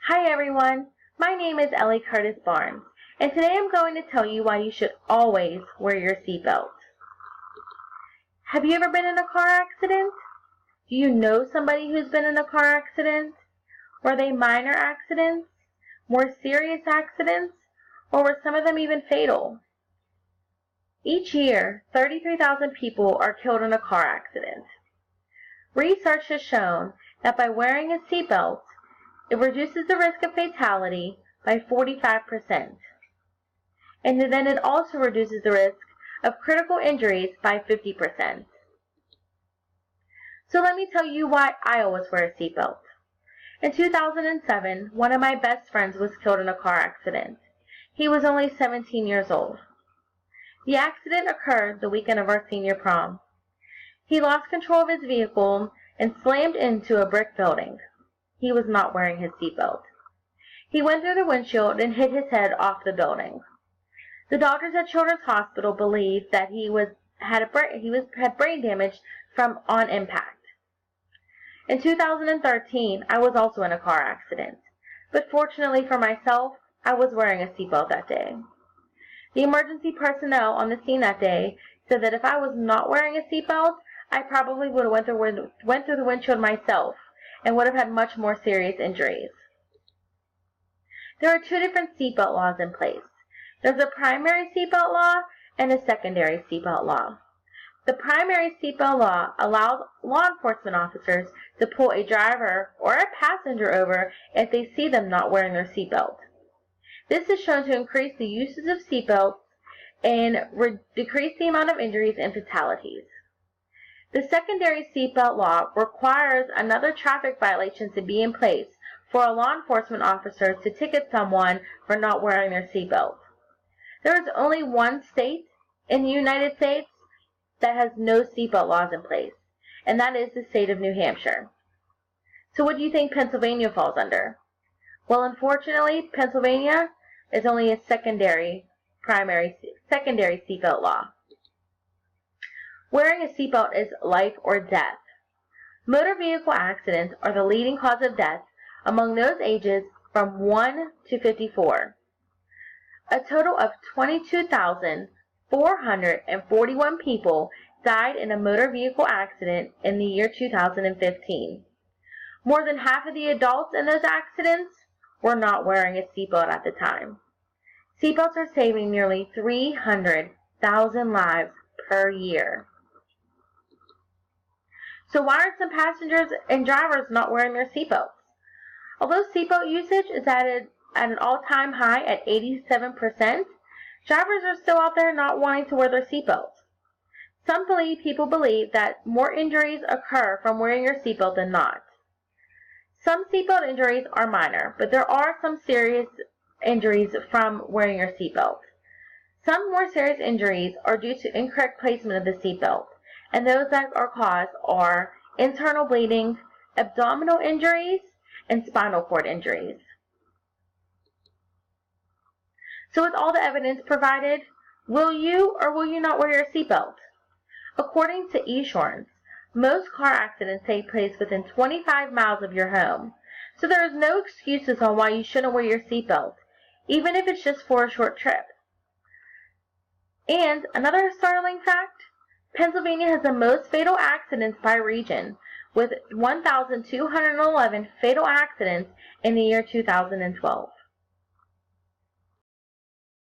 Hi everyone, my name is Ellie Curtis Barnes, and today I'm going to tell you why you should always wear your seatbelt. Have you ever been in a car accident? Do you know somebody who's been in a car accident? Were they minor accidents, more serious accidents, or were some of them even fatal? Each year, 33,000 people are killed in a car accident. Research has shown that by wearing a seatbelt, it reduces the risk of fatality by 45%. And then it also reduces the risk of critical injuries by 50%. So let me tell you why I always wear a seatbelt. In 2007, one of my best friends was killed in a car accident. He was only 17 years old. The accident occurred the weekend of our senior prom. He lost control of his vehicle and slammed into a brick building. He was not wearing his seatbelt. He went through the windshield and hit his head off the building. The doctors at Children's Hospital believed that he had brain damage from on impact. In 2013, I was also in a car accident, but fortunately for myself, I was wearing a seatbelt that day. The emergency personnel on the scene that day said that if I was not wearing a seatbelt, I probably would have went through the windshield myself and would have had much more serious injuries. There are two different seatbelt laws in place. There's a primary seatbelt law and a secondary seatbelt law. The primary seatbelt law allows law enforcement officers to pull a driver or a passenger over if they see them not wearing their seatbelt. This is shown to increase the uses of seatbelts and decrease the amount of injuries and fatalities. The secondary seatbelt law requires another traffic violation to be in place for a law enforcement officer to ticket someone for not wearing their seatbelt. There is only one state in the United States that has no seatbelt laws in place, and that is the state of New Hampshire. So what do you think Pennsylvania falls under? Well, unfortunately, Pennsylvania is only a secondary seatbelt law. Wearing a seatbelt is life or death. Motor vehicle accidents are the leading cause of death among those ages from 1 to 54. A total of 22,441 people died in a motor vehicle accident in the year 2015. More than half of the adults in those accidents were not wearing a seatbelt at the time. Seatbelts are saving nearly 300,000 lives per year. So why are some passengers and drivers not wearing their seatbelts? Although seatbelt usage is at an all-time high at 87%, drivers are still out there not wanting to wear their seatbelts. Some people believe that more injuries occur from wearing your seatbelt than not. Some seatbelt injuries are minor, but there are some serious injuries from wearing your seatbelt. Some more serious injuries are due to incorrect placement of the seatbelt, and those that are caused are internal bleeding, abdominal injuries, and spinal cord injuries. So with all the evidence provided, will you or will you not wear your seatbelt? According to eSurance, most car accidents take place within 25 miles of your home, so there is no excuses on why you shouldn't wear your seatbelt, even if it's just for a short trip. And another startling fact, Pennsylvania has the most fatal accidents by region, with 1,211 fatal accidents in the year 2012.